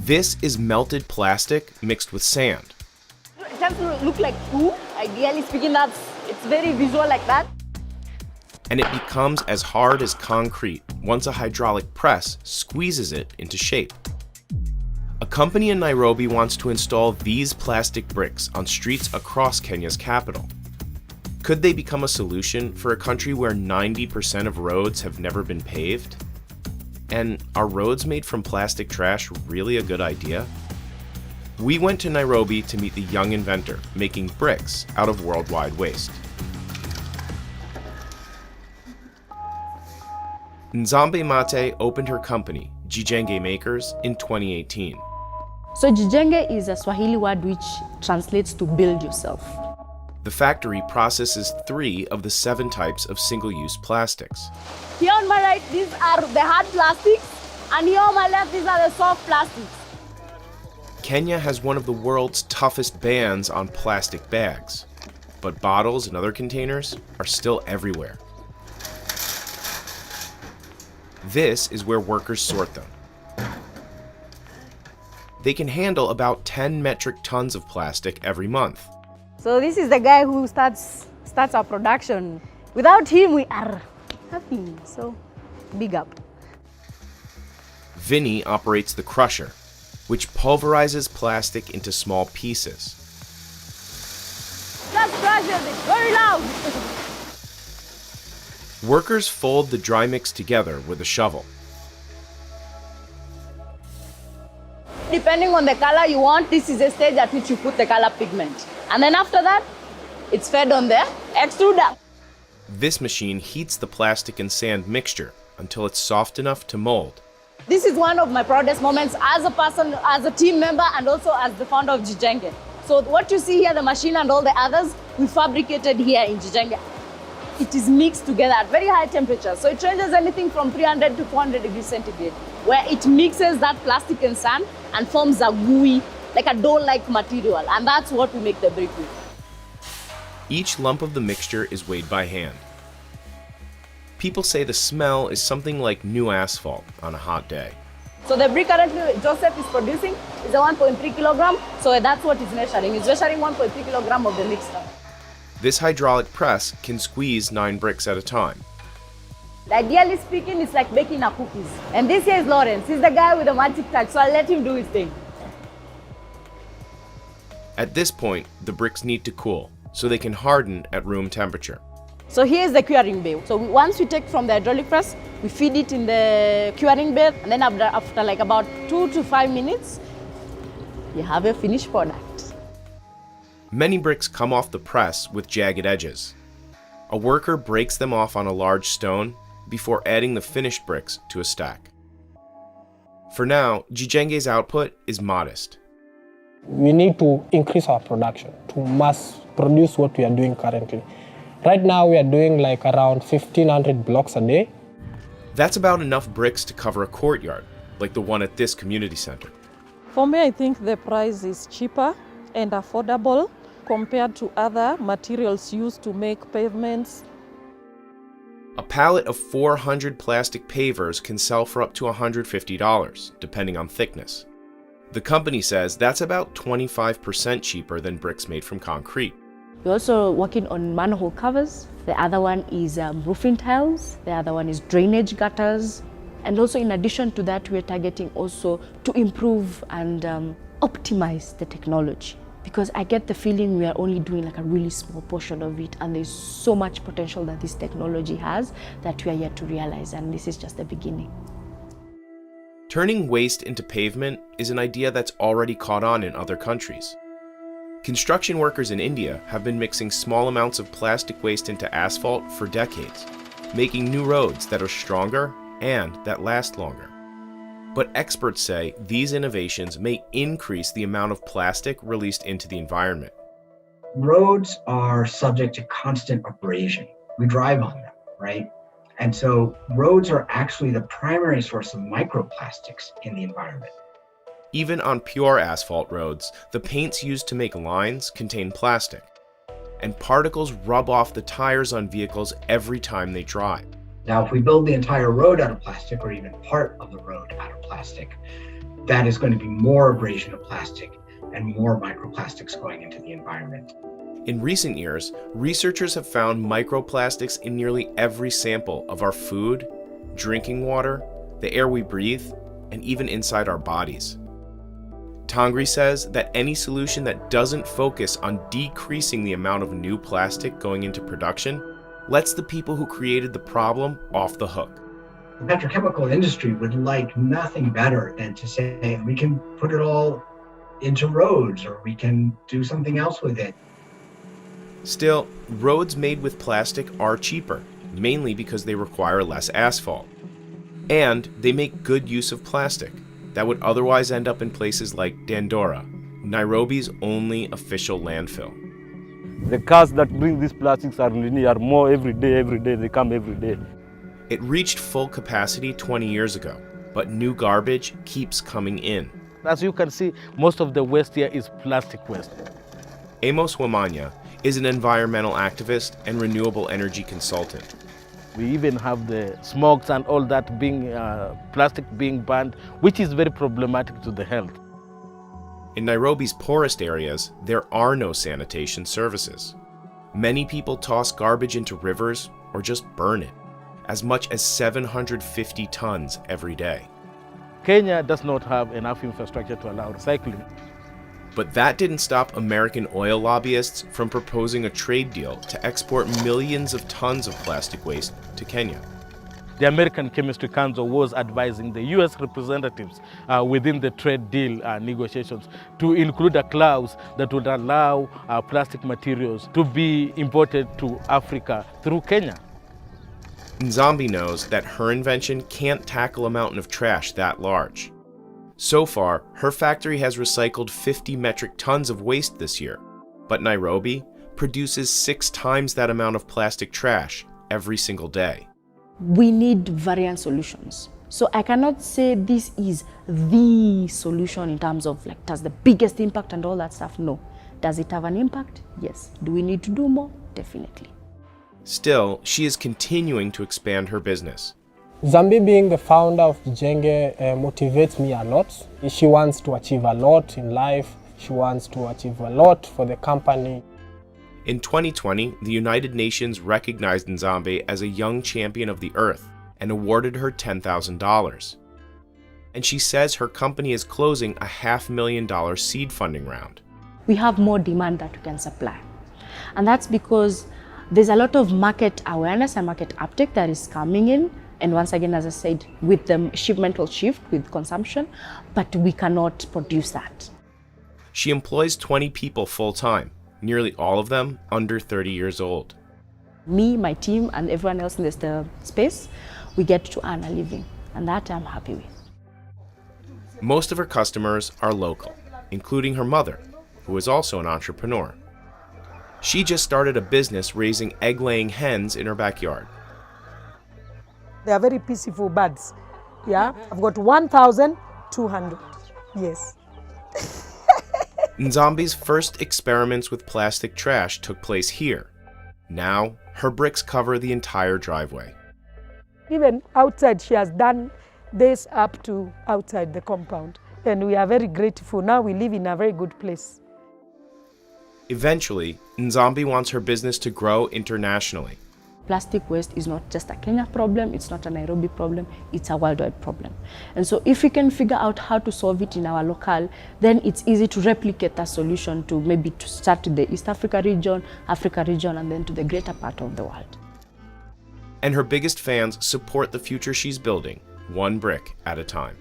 This is melted plastic mixed with sand. It has to look like poo. Ideally speaking, it's very visual like that. And it becomes as hard as concrete once a hydraulic press squeezes it into shape. A company in Nairobi wants to install these plastic bricks on streets across Kenya's capital. Could they become a solution for a country where 90% of roads have never been paved? And are roads made from plastic trash really a good idea? We went to Nairobi to meet the young inventor making bricks out of worldwide waste. Nzambe Mate opened her company, Jijenge Makers, in 2018. So Jijenge is a Swahili word which translates to build yourself. The factory processes 3 of the 7 types of single-use plastics. Here on my right, these are the hard plastics, and here on my left, these are the soft plastics. Kenya has one of the world's toughest bans on plastic bags, but bottles and other containers are still everywhere. This is where workers sort them. They can handle about 10 metric tons of plastic every month. So this is the guy who starts our production. Without him, we are nothing. So big up. Vinny operates the crusher, which pulverizes plastic into small pieces. Just crushes it very loud. Workers fold the dry mix together with a shovel. Depending on the color you want, this is a stage at which you put the color pigment. And then after that, it's fed on the extruder. This machine heats the plastic and sand mixture until it's soft enough to mold. This is one of my proudest moments as a person, as a team member, and also as the founder of Jijenge. So what you see here, the machine and all the others, we fabricated here in Jijenge. It is mixed together at very high temperatures. So it ranges anything from 300 to 400 degrees centigrade, where it mixes that plastic and sand and forms a gooey, like a dough-like material. And that's what we make the brick with. Each lump of the mixture is weighed by hand. People say the smell is something like new asphalt on a hot day. So the brick currently Joseph is producing is a 1.3 kilogram. So that's what he's measuring. He's measuring 1.3 kilogram of the mixture. This hydraulic press can squeeze 9 bricks at a time. Ideally speaking, it's like baking a cookies. And this here is Lawrence. He's the guy with the magic touch, so I'll let him do his thing. At this point, the bricks need to cool, so they can harden at room temperature. So here's the curing bay. So once we take from the hydraulic press, we feed it in the curing bay, and then after like about 2 to 5 minutes, you have a finished product. Many bricks come off the press with jagged edges. A worker breaks them off on a large stone before adding the finished bricks to a stack. For now, Jijenge's output is modest. We need to increase our production to mass produce what we are doing currently. Right now we are doing like around 1,500 blocks a day. That's about enough bricks to cover a courtyard, like the one at this community center. For me, I think the price is cheaper and affordable compared to other materials used to make pavements. A pallet of 400 plastic pavers can sell for up to $150, depending on thickness. The company says that's about 25% cheaper than bricks made from concrete. We're also working on manhole covers. The other one is roofing tiles. The other one is drainage gutters. And also in addition to that, we're targeting also to improve and optimize the technology. Because I get the feeling we are only doing like a really small portion of it, and there's so much potential that this technology has that we are yet to realize, and this is just the beginning. Turning waste into pavement is an idea that's already caught on in other countries. Construction workers in India have been mixing small amounts of plastic waste into asphalt for decades, making new roads that are stronger and that last longer. But experts say these innovations may increase the amount of plastic released into the environment. Roads are subject to constant abrasion. We drive on them, right? And so roads are actually the primary source of microplastics in the environment. Even on pure asphalt roads, the paints used to make lines contain plastic, and particles rub off the tires on vehicles every time they dry. Now, if we build the entire road out of plastic, or even part of the road out of plastic, that is going to be more abrasion of plastic and more microplastics going into the environment. In recent years, researchers have found microplastics in nearly every sample of our food, drinking water, the air we breathe, and even inside our bodies. Tangri says that any solution that doesn't focus on decreasing the amount of new plastic going into production lets the people who created the problem off the hook. The petrochemical industry would like nothing better than to say we can put it all into roads or we can do something else with it. Still, roads made with plastic are cheaper, mainly because they require less asphalt. And they make good use of plastic that would otherwise end up in places like Dandora, Nairobi's only official landfill. The cars that bring these plastics are more every day, they come every day. It reached full capacity 20 years ago, but new garbage keeps coming in. As you can see, most of the waste here is plastic waste. Amos Wamanya is an environmental activist and renewable energy consultant. We even have the smokes and all that being plastic being burned, which is very problematic to the health. In Nairobi's poorest areas, there are no sanitation services. Many people toss garbage into rivers or just burn it, as much as 750 tons every day. Kenya does not have enough infrastructure to allow recycling. But that didn't stop American oil lobbyists from proposing a trade deal to export millions of tons of plastic waste to Kenya. The American Chemistry Council was advising the U.S. representatives within the trade deal negotiations to include a clause that would allow plastic materials to be imported to Africa through Kenya. Nzambi knows that her invention can't tackle a mountain of trash that large. So far, her factory has recycled 50 metric tons of waste this year, but Nairobi produces 6 times that amount of plastic trash every single day. We need variant solutions. So I cannot say this is the solution in terms of like, does the biggest impact and all that stuff? No. Does it have an impact? Yes. Do we need to do more? Definitely. Still, she is continuing to expand her business. Zambi being the founder of Jenge motivates me a lot. She wants to achieve a lot in life. She wants to achieve a lot for the company. In 2020, the United Nations recognized Nzambi as a young champion of the earth and awarded her $10,000. And she says her company is closing a $500,000 seed funding round. We have more demand that we can supply. And that's because there's a lot of market awareness and market uptake that is coming in. And once again, as I said, with the shipment will shift with consumption, but we cannot produce that. She employs 20 people full-time, nearly all of them under 30 years old. Me, my team, and everyone else in the space, we get to earn a living, and that I'm happy with. Most of her customers are local, including her mother, who is also an entrepreneur. She just started a business raising egg-laying hens in her backyard. They are very peaceful birds. Yeah, I've got 1,200. Yes. Nzambi's first experiments with plastic trash took place here. Now, her bricks cover the entire driveway. Even outside, she has done this up to outside the compound. And we are very grateful. Now we live in a very good place. Eventually, Nzambi wants her business to grow internationally. Plastic waste is not just a Kenya problem, it's not a Nairobi problem, it's a worldwide problem. And so if we can figure out how to solve it in our local, then it's easy to replicate that solution to maybe to start to the East Africa region, and then to the greater part of the world. And her biggest fans support the future she's building, one brick at a time.